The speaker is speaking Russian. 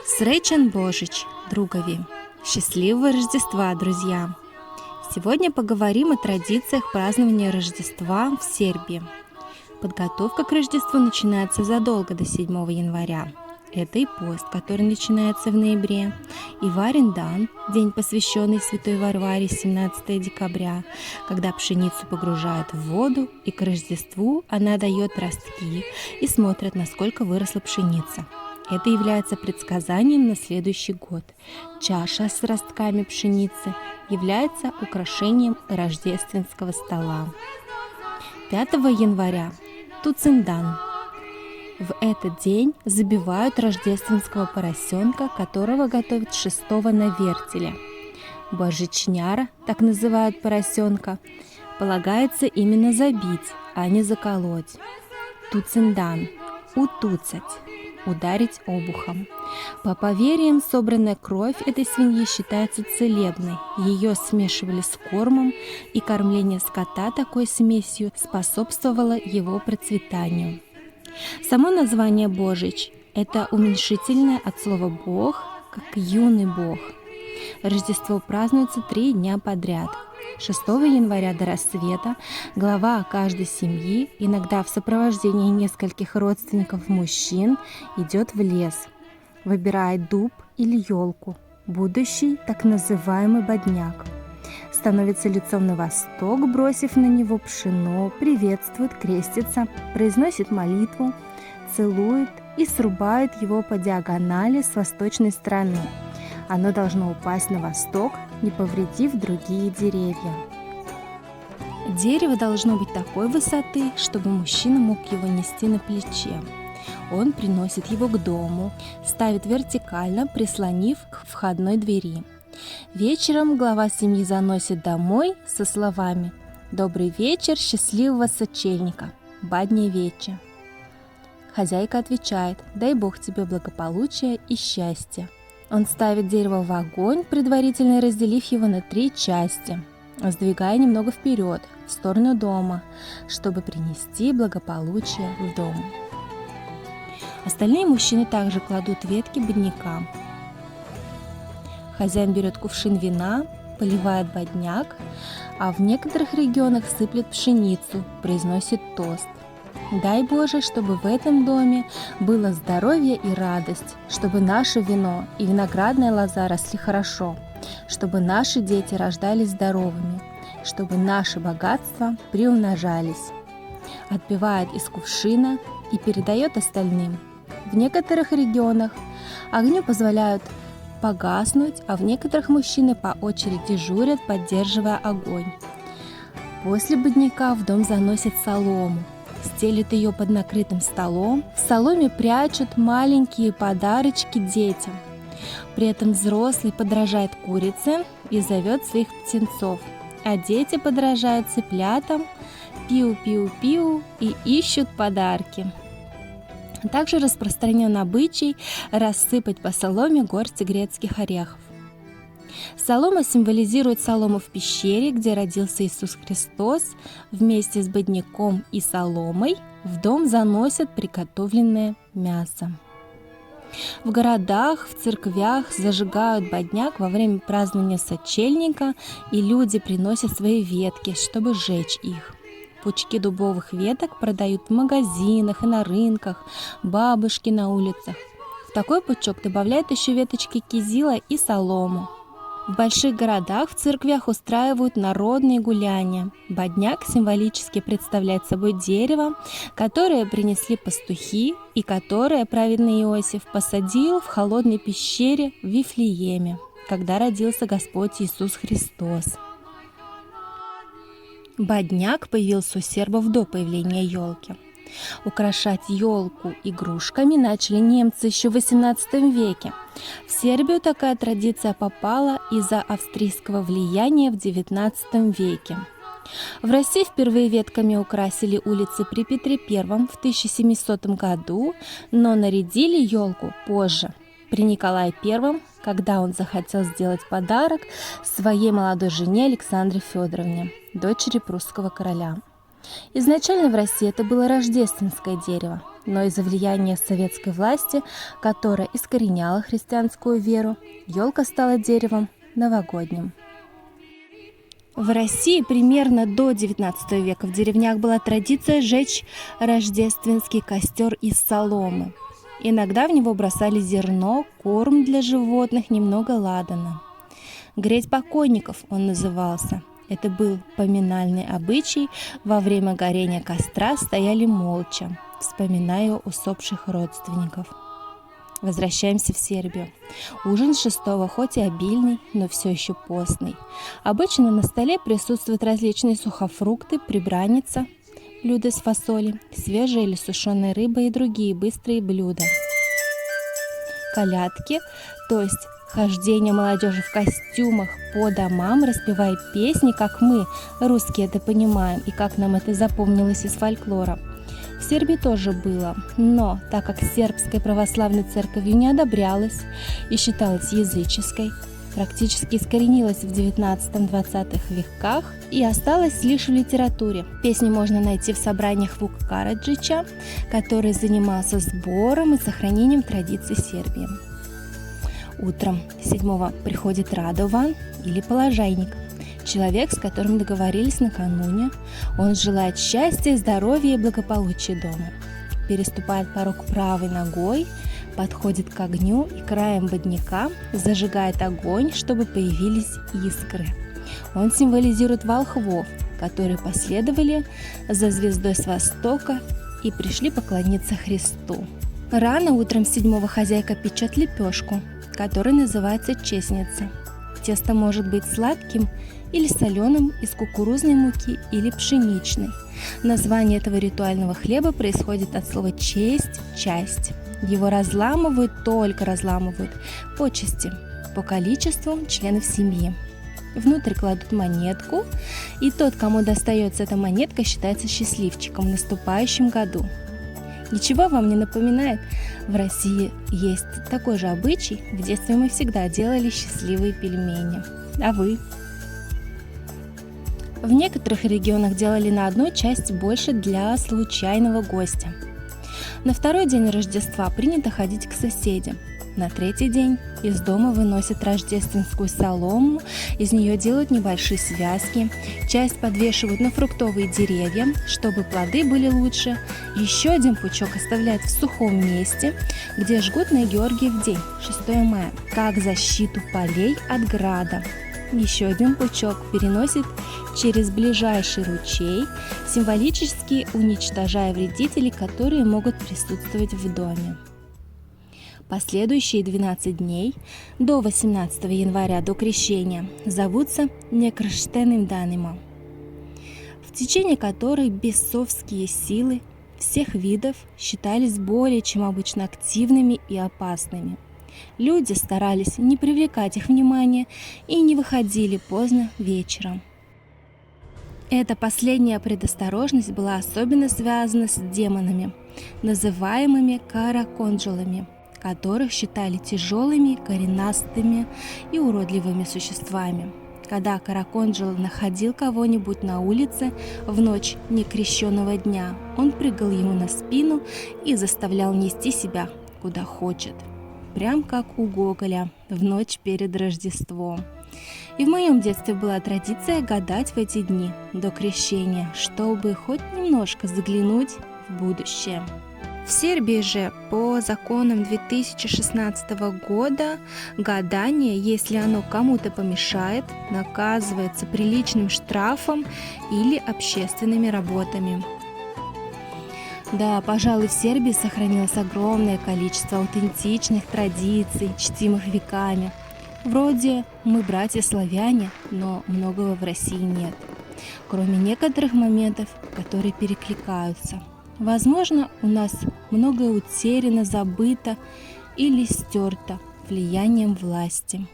Srećan Božić, другови! Счастливого Рождества, друзья! Сегодня поговорим о традициях празднования Рождества в Сербии. Подготовка к Рождеству начинается задолго до 7 января. Это и пост, который начинается в ноябре, и Варендан, день, посвященный Святой Варваре, 17 декабря, когда пшеницу погружают в воду, и к Рождеству она дает ростки и смотрят, насколько выросла пшеница. Это является предсказанием на следующий год. Чаша с ростками пшеницы является украшением рождественского стола. 5 января – Туциндан. В этот день забивают рождественского поросенка, которого готовят 6 на вертеле. Божичняра, так называют поросенка, полагается именно забить, а не заколоть. Туциндан – утуцать, ударить обухом. По поверьям, собранная кровь этой свиньи считается целебной. Ее смешивали с кормом, и кормление скота такой смесью способствовало его процветанию. Само название Божич – это уменьшительное от слова «бог», как «юный бог». Рождество празднуется 3 дня подряд. 6 января до рассвета глава каждой семьи, иногда в сопровождении нескольких родственников мужчин, идет в лес, выбирает дуб или елку, будущий так называемый бодняк. Становится лицом на восток, бросив на него пшено, приветствует, крестится, произносит молитву, целует и срубает его по диагонали с восточной стороны. Оно должно упасть на восток, не повредив другие деревья. Дерево должно быть такой высоты, чтобы мужчина мог его нести на плече. Он приносит его к дому, ставит вертикально, прислонив к входной двери. Вечером глава семьи заносит домой со словами «Добрый вечер, счастливого сочельника, баднее вече». Хозяйка отвечает «Дай Бог тебе благополучия и счастья». Он ставит дерево в огонь, предварительно разделив его на 3 части, сдвигая немного вперед, в сторону дома, чтобы принести благополучие в дом. Остальные мужчины также кладут ветки бодняка. Хозяин берет кувшин вина, поливает бодняк, а в некоторых регионах сыплет пшеницу, произносит тост. Дай Боже, чтобы в этом доме было здоровье и радость, чтобы наше вино и виноградная лоза росли хорошо, чтобы наши дети рождались здоровыми, чтобы наши богатства приумножались. Отпивает из кувшина и передает остальным. В некоторых регионах огню позволяют погаснуть, а в некоторых мужчины по очереди дежурят, поддерживая огонь. После бодняка в дом заносят солому, стелят ее под накрытым столом, в соломе прячут маленькие подарочки детям. При этом взрослый подражает курице и зовет своих птенцов, а дети подражают цыплятам, пиу-пиу-пиу, и ищут подарки. Также распространен обычай рассыпать по соломе горсти грецких орехов. Солома символизирует солому в пещере, где родился Иисус Христос. Вместе с бодняком и соломой в дом заносят приготовленное мясо. В городах, в церквях зажигают бодняк во время празднования сочельника, и люди приносят свои ветки, чтобы сжечь их. Пучки дубовых веток продают в магазинах и на рынках, бабушки на улицах. В такой пучок добавляют еще веточки кизила и солому. В больших городах в церквях устраивают народные гуляния. Бодняк символически представляет собой дерево, которое принесли пастухи и которое праведный Иосиф посадил в холодной пещере в Вифлееме, когда родился Господь Иисус Христос. Бодняк появился у сербов до появления елки. Украшать елку игрушками начали немцы еще в XVIII веке. В Сербию такая традиция попала из-за австрийского влияния в XIX веке. В России впервые ветками украсили улицы при Петре I в 1700 году, но нарядили елку позже, при Николае I, когда он захотел сделать подарок своей молодой жене Александре Федоровне, дочери прусского короля. Изначально в России это было рождественское дерево, но из-за влияния советской власти, которая искореняла христианскую веру, елка стала деревом новогодним. В России примерно до XIX века в деревнях была традиция жечь рождественский костер из соломы. Иногда в него бросали зерно, корм для животных, немного ладана. Греть покойников он назывался. Это был поминальный обычай. Во время горения костра стояли молча, вспоминая усопших родственников. Возвращаемся в Сербию. Ужин 6-го, хоть и обильный, но все еще постный. Обычно на столе присутствуют различные сухофрукты, прибранница, блюда с фасолью, свежая или сушеная рыба и другие быстрые блюда. Колядки, то есть хождение молодежи в костюмах по домам, распевая песни, как мы, русские, это понимаем, и как нам это запомнилось из фольклора. В Сербии тоже было, но так как сербской православной церковью не одобрялась и считалась языческой, практически искоренилась в 19-20 веках и осталась лишь в литературе. Песни можно найти в собраниях Вука Караджича, который занимался сбором и сохранением традиций Сербии. Утром 7-го приходит Радован или положайник. Человек, с которым договорились накануне, он желает счастья, здоровья и благополучия дома. Переступает порог правой ногой, подходит к огню и краем бодника зажигает огонь, чтобы появились искры. Он символизирует волхвов, которые последовали за звездой с востока и пришли поклониться Христу. Рано утром 7-го хозяйка печет лепешку, которая называется честница. Тесто может быть сладким или соленым, из кукурузной муки или пшеничной. Название этого ритуального хлеба происходит от слова «честь», «часть». Его только разламывают по части, по количеству членов семьи. Внутрь кладут монетку, и тот, кому достается эта монетка, считается счастливчиком в наступающем году. Ничего вам не напоминает? В России есть такой же обычай. В детстве мы всегда делали счастливые пельмени. А вы? В некоторых регионах делали на одну часть больше для случайного гостя. На второй день Рождества принято ходить к соседям. На третий день из дома выносят рождественскую солому, из нее делают небольшие связки, часть подвешивают на фруктовые деревья, чтобы плоды были лучше. Еще один пучок оставляют в сухом месте, где жгут на Георгиев день, 6 мая, как защиту полей от града. Еще один пучок переносит через ближайший ручей, символически уничтожая вредителей, которые могут присутствовать в доме. Последующие 12 дней до 18 января, до крещения, зовутся некрещенными данима, в течение которой бесовские силы всех видов считались более чем обычно активными и опасными. Люди старались не привлекать их внимания и не выходили поздно вечером. Эта последняя предосторожность была особенно связана с демонами, называемыми караконджолами, которых считали тяжелыми, коренастыми и уродливыми существами. Когда караконджол находил кого-нибудь на улице в ночь некрещенного дня, он прыгал ему на спину и заставлял нести себя куда хочет, прям как у Гоголя в ночь перед Рождеством. И в моем детстве была традиция гадать в эти дни до крещения, чтобы хоть немножко заглянуть в будущее. В Сербии же по законам 2016 года гадание, если оно кому-то помешает, наказывается приличным штрафом или общественными работами. Да, пожалуй, в Сербии сохранилось огромное количество аутентичных традиций, чтимых веками. Вроде мы братья-славяне, но многого в России нет, кроме некоторых моментов, которые перекликаются. Возможно, у нас многое утеряно, забыто или стерто влиянием власти.